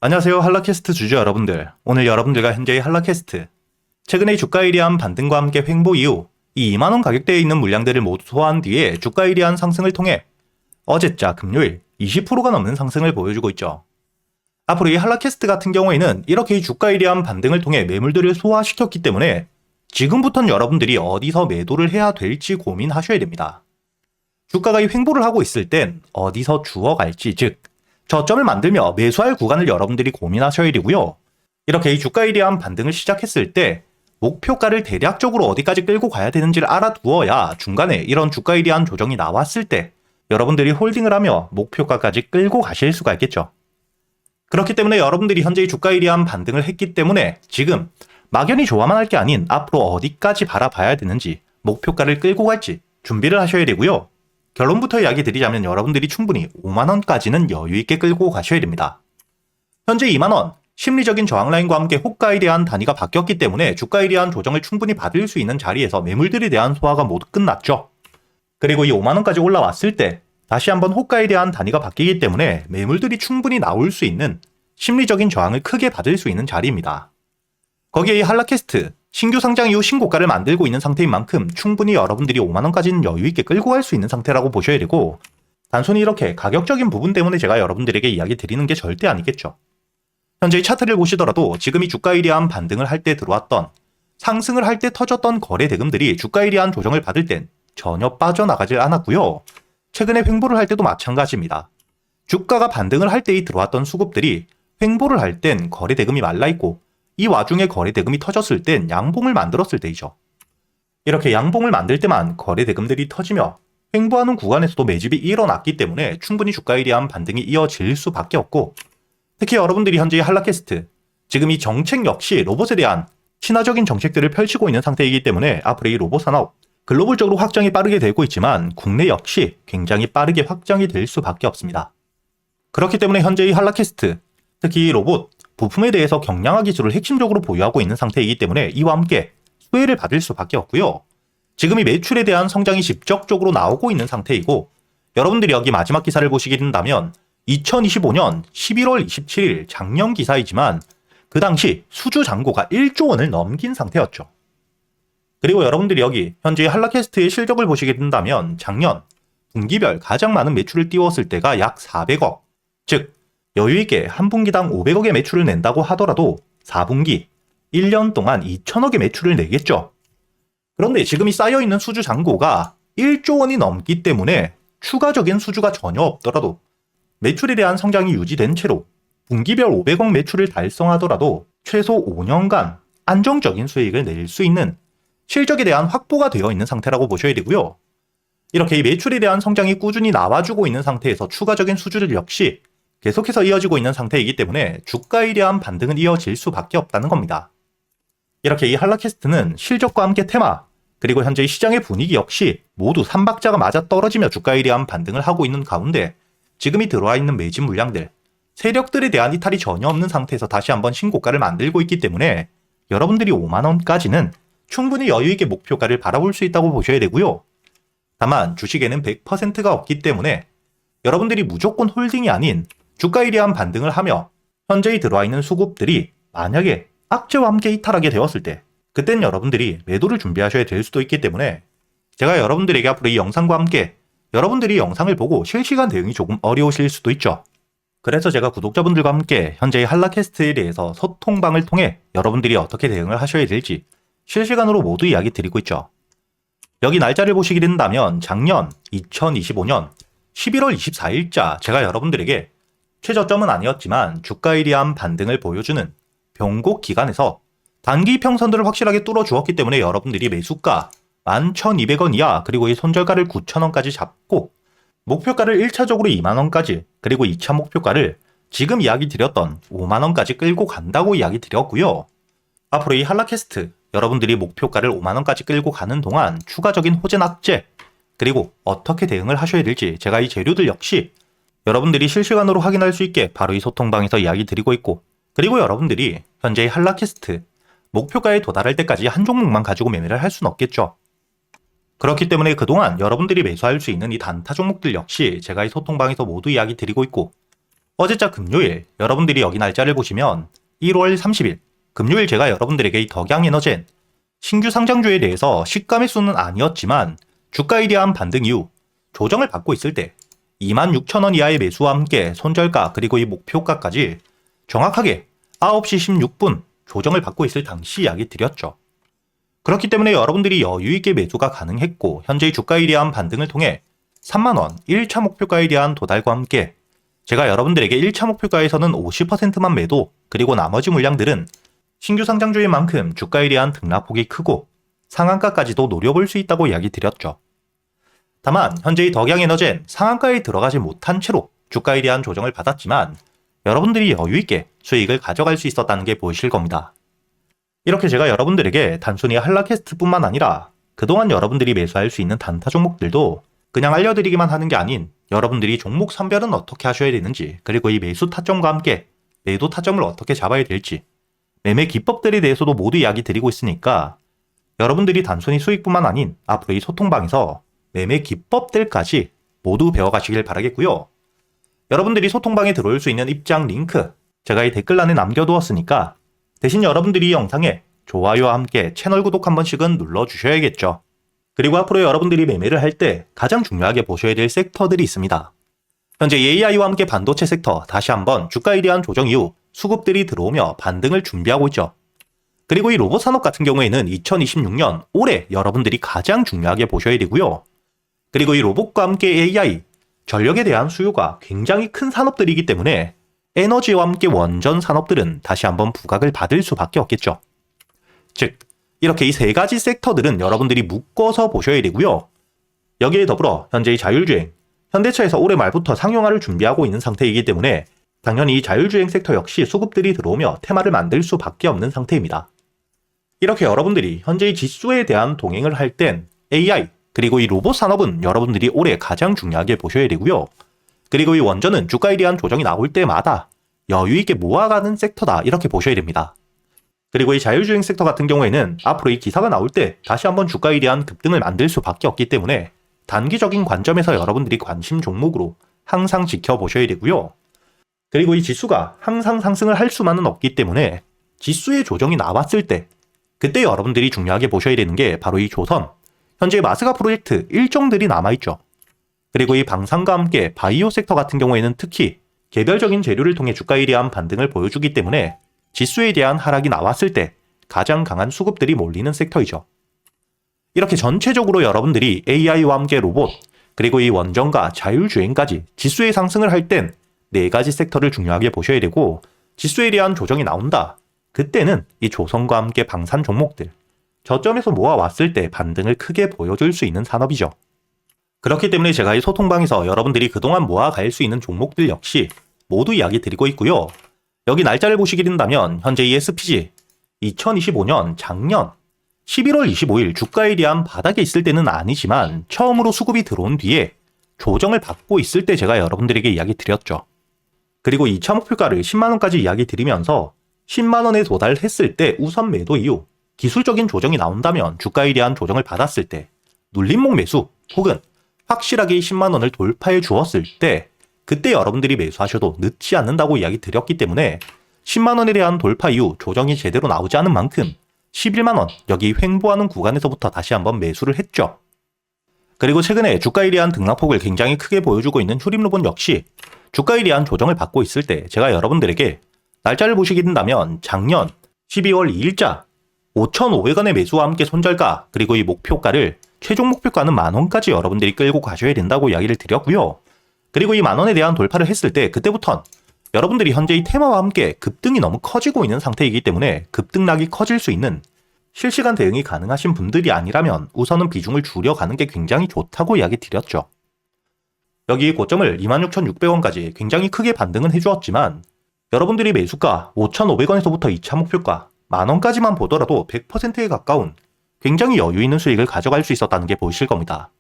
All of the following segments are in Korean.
안녕하세요. 한라캐스트 주주 여러분들. 오늘 여러분들과 현재의 한라캐스트. 최근에 주가 일이한 반등과 함께 횡보 이후 이 2만원 가격대에 있는 물량들을 모두 소화한 뒤에 주가 일이한 상승을 통해 어제자 금요일 20%가 넘는 상승을 보여주고 있죠. 앞으로 이 한라캐스트 같은 경우에는 이렇게 이 주가 일이한 반등을 통해 매물들을 소화시켰기 때문에 지금부터는 여러분들이 어디서 매도를 해야 될지 고민하셔야 됩니다. 주가가 이 횡보를 하고 있을 땐 어디서 주워갈지, 즉 저점을 만들며 매수할 구간을 여러분들이 고민하셔야 되고요. 이렇게 이 주가 일이한 반등을 시작했을 때 목표가를 대략적으로 어디까지 끌고 가야 되는지를 알아두어야 중간에 이런 주가 일이한 조정이 나왔을 때 여러분들이 홀딩을 하며 목표가까지 끌고 가실 수가 있겠죠. 그렇기 때문에 여러분들이 현재 이 주가 일이한 반등을 했기 때문에 지금 막연히 좋아만 할 게 아닌 앞으로 어디까지 바라봐야 되는지, 목표가를 끌고 갈지 준비를 하셔야 되고요. 결론부터 이야기 드리자면 여러분들이 충분히 5만원까지는 여유있게 끌고 가셔야 됩니다. 현재 2만원, 심리적인 저항 라인과 함께 호가에 대한 단위가 바뀌었기 때문에 주가에 대한 조정을 충분히 받을 수 있는 자리에서 매물들에 대한 소화가 모두 끝났죠. 그리고 이 5만원까지 올라왔을 때 다시 한번 호가에 대한 단위가 바뀌기 때문에 매물들이 충분히 나올 수 있는 심리적인 저항을 크게 받을 수 있는 자리입니다. 거기에 이 한라캐스트 신규 상장 이후 신고가를 만들고 있는 상태인 만큼 충분히 여러분들이 5만원까지는 여유있게 끌고 갈 수 있는 상태라고 보셔야 되고, 단순히 이렇게 가격적인 부분 때문에 제가 여러분들에게 이야기 드리는 게 절대 아니겠죠. 현재 이 차트를 보시더라도 지금 이 주가 일이한 반등을 할 때 들어왔던, 상승을 할 때 터졌던 거래 대금들이 주가 일이한 조정을 받을 땐 전혀 빠져나가질 않았고요. 최근에 횡보를 할 때도 마찬가지입니다. 주가가 반등을 할 때 들어왔던 수급들이 횡보를 할 땐 거래 대금이 말라있고, 이 와중에 거래 대금이 터졌을 땐 양봉을 만들었을 때이죠. 이렇게 양봉을 만들 때만 거래 대금들이 터지며 횡보하는 구간에서도 매집이 일어났기 때문에 충분히 주가에 대한 반등이 이어질 수밖에 없고, 특히 여러분들이 현재 한라캐스트, 지금 이 정책 역시 로봇에 대한 친화적인 정책들을 펼치고 있는 상태이기 때문에 앞으로 이 로봇 산업 글로벌적으로 확장이 빠르게 되고 있지만 국내 역시 굉장히 빠르게 확장이 될 수밖에 없습니다. 그렇기 때문에 현재 이 한라캐스트, 특히 이 로봇, 부품에 대해서 경량화 기술을 핵심적으로 보유하고 있는 상태이기 때문에 이와 함께 수혜를 받을 수밖에 없고요. 지금 이 매출에 대한 성장이 직접적으로 나오고 있는 상태이고, 여러분들이 여기 마지막 기사를 보시게 된다면 2025년 11월 27일 작년 기사이지만 그 당시 수주 잔고가 1조 원을 넘긴 상태였죠. 그리고 여러분들이 여기 현재 한라캐스트의 실적을 보시게 된다면 작년 분기별 가장 많은 매출을 띄웠을 때가 약 400억, 즉 여유있게 한 분기당 500억의 매출을 낸다고 하더라도 4분기, 1년 동안 2천억의 매출을 내겠죠. 그런데 지금 이 쌓여있는 수주 잔고가 1조 원이 넘기 때문에 추가적인 수주가 전혀 없더라도 매출에 대한 성장이 유지된 채로 분기별 500억 매출을 달성하더라도 최소 5년간 안정적인 수익을 낼 수 있는 실적에 대한 확보가 되어 있는 상태라고 보셔야 되고요. 이렇게 이 매출에 대한 성장이 꾸준히 나와주고 있는 상태에서 추가적인 수주를 역시 계속해서 이어지고 있는 상태이기 때문에 주가에 대한 반등은 이어질 수밖에 없다는 겁니다. 이렇게 이 한라캐스트는 실적과 함께 테마, 그리고 현재 이 시장의 분위기 역시 모두 삼박자가 맞아떨어지며 주가에 대한 반등을 하고 있는 가운데 지금이 들어와 있는 매집 물량들, 세력들에 대한 이탈이 전혀 없는 상태에서 다시 한번 신고가를 만들고 있기 때문에 여러분들이 5만원까지는 충분히 여유있게 목표가를 바라볼 수 있다고 보셔야 되고요. 다만 주식에는 100%가 없기 때문에 여러분들이 무조건 홀딩이 아닌 주가에 대한 반등을 하며 현재에 들어와 있는 수급들이 만약에 악재와 함께 이탈하게 되었을 때 그땐 여러분들이 매도를 준비하셔야 될 수도 있기 때문에 제가 여러분들에게 앞으로 이 영상과 함께 여러분들이 영상을 보고 실시간 대응이 조금 어려우실 수도 있죠. 그래서 제가 구독자분들과 함께 현재의 한라캐스트에 대해서 소통방을 통해 여러분들이 어떻게 대응을 하셔야 될지 실시간으로 모두 이야기 드리고 있죠. 여기 날짜를 보시게 된다면 작년 2025년 11월 24일자 제가 여러분들에게 최저점은 아니었지만 주가에 대한 반등을 보여주는 변곡 기간에서 단기 이평선들을 확실하게 뚫어주었기 때문에 여러분들이 매수가 11,200원 이하 그리고 이 손절가를 9,000원까지 잡고 목표가를 1차적으로 2만원까지 그리고 2차 목표가를 지금 이야기 드렸던 5만원까지 끌고 간다고 이야기 드렸고요. 앞으로 이 한라캐스트 여러분들이 목표가를 5만원까지 끌고 가는 동안 추가적인 호재 낙제 그리고 어떻게 대응을 하셔야 될지 제가 이 재료들 역시 여러분들이 실시간으로 확인할 수 있게 바로 이 소통방에서 이야기 드리고 있고, 그리고 여러분들이 현재의 한라캐스트 목표가에 도달할 때까지 한 종목만 가지고 매매를 할 수는 없겠죠. 그렇기 때문에 그동안 여러분들이 매수할 수 있는 이 단타 종목들 역시 제가 이 소통방에서 모두 이야기 드리고 있고, 어제자 금요일 여러분들이 여기 날짜를 보시면 1월 30일 금요일 제가 여러분들에게 이 덕양에너젠 신규 상장주에 대해서 시가 매수는 아니었지만 주가에 대한 반등 이후 조정을 받고 있을 때 26,000원 이하의 매수와 함께 손절가 그리고 이 목표가까지 정확하게 9시 16분 조정을 받고 있을 당시 이야기 드렸죠. 그렇기 때문에 여러분들이 여유있게 매수가 가능했고 현재의 주가에 대한 반등을 통해 3만원 1차 목표가에 대한 도달과 함께 제가 여러분들에게 1차 목표가에서는 50%만 매도 그리고 나머지 물량들은 신규 상장주인 만큼 주가에 대한 등락폭이 크고 상한가까지도 노려볼 수 있다고 이야기 드렸죠. 다만 현재의 덕양에너젠 상한가에 들어가지 못한 채로 주가에 대한 조정을 받았지만 여러분들이 여유있게 수익을 가져갈 수 있었다는 게 보이실 겁니다. 이렇게 제가 여러분들에게 단순히 한라캐스트뿐만 아니라 그동안 여러분들이 매수할 수 있는 단타 종목들도 그냥 알려드리기만 하는 게 아닌 여러분들이 종목 선별은 어떻게 하셔야 되는지 그리고 이 매수 타점과 함께 매도 타점을 어떻게 잡아야 될지 매매 기법들에 대해서도 모두 이야기 드리고 있으니까 여러분들이 단순히 수익뿐만 아닌 앞으로 이 소통방에서 매매 기법들까지 모두 배워가시길 바라겠고요. 여러분들이 소통방에 들어올 수 있는 입장 링크 제가 이 댓글란에 남겨두었으니까 대신 여러분들이 이 영상에 좋아요와 함께 채널 구독 한 번씩은 눌러주셔야겠죠. 그리고 앞으로 여러분들이 매매를 할 때 가장 중요하게 보셔야 될 섹터들이 있습니다. 현재 AI와 함께 반도체 섹터 다시 한번 주가에 대한 조정 이후 수급들이 들어오며 반등을 준비하고 있죠. 그리고 이 로봇 산업 같은 경우에는 2026년 올해 여러분들이 가장 중요하게 보셔야 되고요. 그리고 이 로봇과 함께 AI, 전력에 대한 수요가 굉장히 큰 산업들이기 때문에 에너지와 함께 원전 산업들은 다시 한번 부각을 받을 수밖에 없겠죠. 즉, 이렇게 이 세 가지 섹터들은 여러분들이 묶어서 보셔야 되고요. 여기에 더불어 현재 이 자율주행, 현대차에서 올해 말부터 상용화를 준비하고 있는 상태이기 때문에 당연히 이 자율주행 섹터 역시 수급들이 들어오며 테마를 만들 수밖에 없는 상태입니다. 이렇게 여러분들이 현재 이 지수에 대한 동행을 할 땐 AI, 그리고 이 로봇 산업은 여러분들이 올해 가장 중요하게 보셔야 되고요. 그리고 이 원전은 주가에 대한 조정이 나올 때마다 여유있게 모아가는 섹터다 이렇게 보셔야 됩니다. 그리고 이 자율주행 섹터 같은 경우에는 앞으로 이 기사가 나올 때 다시 한번 주가에 대한 급등을 만들 수밖에 없기 때문에 단기적인 관점에서 여러분들이 관심 종목으로 항상 지켜보셔야 되고요. 그리고 이 지수가 항상 상승을 할 수만은 없기 때문에 지수의 조정이 나왔을 때 그때 여러분들이 중요하게 보셔야 되는 게 바로 이 조선, 현재 마스가 프로젝트 일정들이 남아있죠. 그리고 이 방산과 함께 바이오 섹터 같은 경우에는 특히 개별적인 재료를 통해 주가에 대한 반등을 보여주기 때문에 지수에 대한 하락이 나왔을 때 가장 강한 수급들이 몰리는 섹터이죠. 이렇게 전체적으로 여러분들이 AI와 함께 로봇, 그리고 이 원전과 자율주행까지 지수의 상승을 할 땐 네 가지 섹터를 중요하게 보셔야 되고 지수에 대한 조정이 나온다. 그때는 이 조선과 함께 방산 종목들, 저점에서 모아왔을 때 반등을 크게 보여줄 수 있는 산업이죠. 그렇기 때문에 제가 이 소통방에서 여러분들이 그동안 모아갈 수 있는 종목들 역시 모두 이야기 드리고 있고요. 여기 날짜를 보시게 된다면 현재 이 SPG 2025년 작년 11월 25일 주가에 대한 바닥에 있을 때는 아니지만 처음으로 수급이 들어온 뒤에 조정을 받고 있을 때 제가 여러분들에게 이야기 드렸죠. 그리고 2차 목표가를 10만원까지 이야기 드리면서 10만원에 도달했을 때 우선 매도 이후 기술적인 조정이 나온다면 주가에 대한 조정을 받았을 때 눌림목 매수 혹은 확실하게 10만원을 돌파해 주었을 때 그때 여러분들이 매수하셔도 늦지 않는다고 이야기 드렸기 때문에 10만원에 대한 돌파 이후 조정이 제대로 나오지 않은 만큼 11만원 여기 횡보하는 구간에서부터 다시 한번 매수를 했죠. 그리고 최근에 주가에 대한 등락폭을 굉장히 크게 보여주고 있는 휴림로봇 역시 주가에 대한 조정을 받고 있을 때 제가 여러분들에게 날짜를 보시게 된다면 작년 12월 2일자 5,500원의 매수와 함께 손절가 그리고 이 목표가를 최종 목표가는 만원까지 여러분들이 끌고 가셔야 된다고 이야기를 드렸고요. 그리고 이 만원에 대한 돌파를 했을 때 그때부턴 여러분들이 현재 이 테마와 함께 급등이 너무 커지고 있는 상태이기 때문에 급등락이 커질 수 있는 실시간 대응이 가능하신 분들이 아니라면 우선은 비중을 줄여가는 게 굉장히 좋다고 이야기 드렸죠. 여기 고점을 26,600원까지 굉장히 크게 반등은 해주었지만 여러분들이 매수가 5,500원에서부터 2차 목표가 만원까지만 보더라도 100%에 가까운 굉장히 여유있는 수익을 가져갈 수 있었다는 게 보이실 겁니다.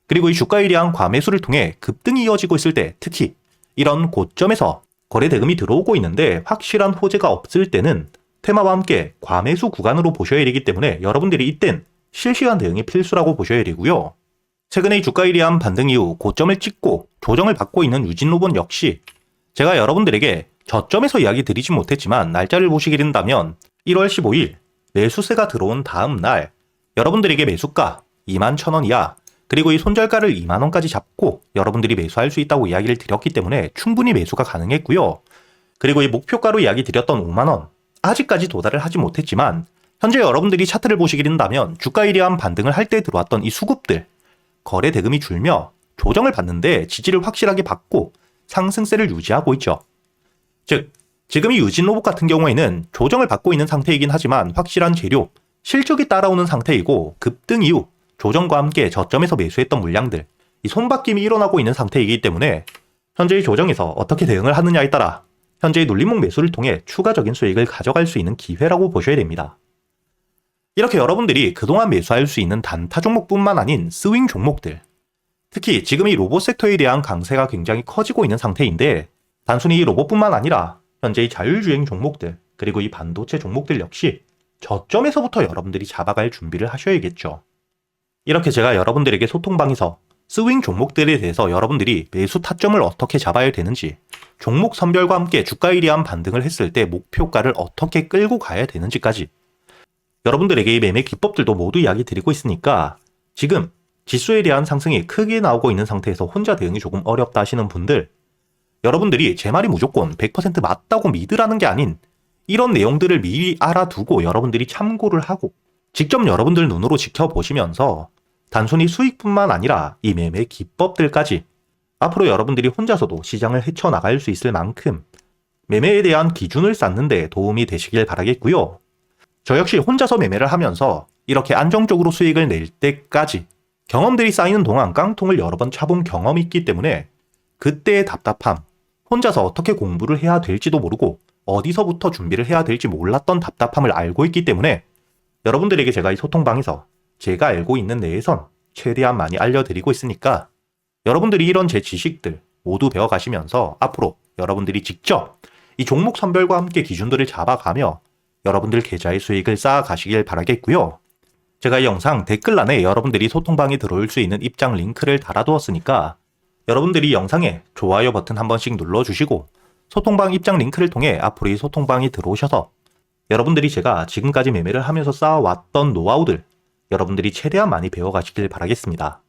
그리고 이 주가에 대한 과매수를 통해 급등이 이어지고 있을 때 특히 이런 고점에서 거래 대금이 들어오고 있는데 확실한 호재가 없을 때는 테마와 함께 과매수 구간으로 보셔야 되기 때문에 여러분들이 이땐 실시간 대응이 필수라고 보셔야 되고요. 최근에 이 주가에 대한 반등 이후 고점을 찍고 조정을 받고 있는 유진로봇 역시 제가 여러분들에게 저점에서 이야기 드리지 못했지만 날짜를 보시게 된다면 1월 15일 매수세가 들어온 다음 날 여러분들에게 매수가 21,000원 이하 그리고 이 손절가를 2만원까지 잡고 여러분들이 매수할 수 있다고 이야기를 드렸기 때문에 충분히 매수가 가능했고요. 그리고 이 목표가로 이야기 드렸던 5만원 아직까지 도달을 하지 못했지만 현재 여러분들이 차트를 보시게 된다면 주가 일이한 반등을 할 때 들어왔던 이 수급들 거래 대금이 줄며 조정을 받는데 지지를 확실하게 받고 상승세를 유지하고 있죠. 즉 지금 이 유진로봇 같은 경우에는 조정을 받고 있는 상태이긴 하지만 확실한 재료, 실적이 따라오는 상태이고 급등 이후 조정과 함께 저점에서 매수했던 물량들 이 손바뀜이 일어나고 있는 상태이기 때문에 현재의 조정에서 어떻게 대응을 하느냐에 따라 현재의 눌림목 매수를 통해 추가적인 수익을 가져갈 수 있는 기회라고 보셔야 됩니다. 이렇게 여러분들이 그동안 매수할 수 있는 단타 종목뿐만 아닌 스윙 종목들 특히 지금 이 로봇 섹터에 대한 강세가 굉장히 커지고 있는 상태인데 단순히 이 로봇뿐만 아니라 현재의 자율주행 종목들 그리고 이 반도체 종목들 역시 저점에서부터 여러분들이 잡아갈 준비를 하셔야겠죠. 이렇게 제가 여러분들에게 소통방에서 스윙 종목들에 대해서 여러분들이 매수 타점을 어떻게 잡아야 되는지 종목 선별과 함께 주가 일이한 반등을 했을 때 목표가를 어떻게 끌고 가야 되는지까지 여러분들에게 이 매매 기법들도 모두 이야기 드리고 있으니까 지금 지수에 대한 상승이 크게 나오고 있는 상태에서 혼자 대응이 조금 어렵다 하시는 분들 여러분들이 제 말이 무조건 100% 맞다고 믿으라는 게 아닌 이런 내용들을 미리 알아두고 여러분들이 참고를 하고 직접 여러분들 눈으로 지켜보시면서 단순히 수익뿐만 아니라 이 매매 기법들까지 앞으로 여러분들이 혼자서도 시장을 헤쳐나갈 수 있을 만큼 매매에 대한 기준을 쌓는 데 도움이 되시길 바라겠고요. 저 역시 혼자서 매매를 하면서 이렇게 안정적으로 수익을 낼 때까지 경험들이 쌓이는 동안 깡통을 여러 번 차본 경험이 있기 때문에 그때의 답답함, 혼자서 어떻게 공부를 해야 될지도 모르고 어디서부터 준비를 해야 될지 몰랐던 답답함을 알고 있기 때문에 여러분들에게 제가 이 소통방에서 제가 알고 있는 내에선 최대한 많이 알려드리고 있으니까 여러분들이 이런 제 지식들 모두 배워가시면서 앞으로 여러분들이 직접 이 종목 선별과 함께 기준들을 잡아가며 여러분들 계좌의 수익을 쌓아가시길 바라겠고요. 제가 이 영상 댓글란에 여러분들이 소통방에 들어올 수 있는 입장 링크를 달아두었으니까 여러분들이 영상에 좋아요 버튼 한 번씩 눌러주시고 소통방 입장 링크를 통해 앞으로 이 소통방에 들어오셔서 여러분들이 제가 지금까지 매매를 하면서 쌓아왔던 노하우들 여러분들이 최대한 많이 배워가시길 바라겠습니다.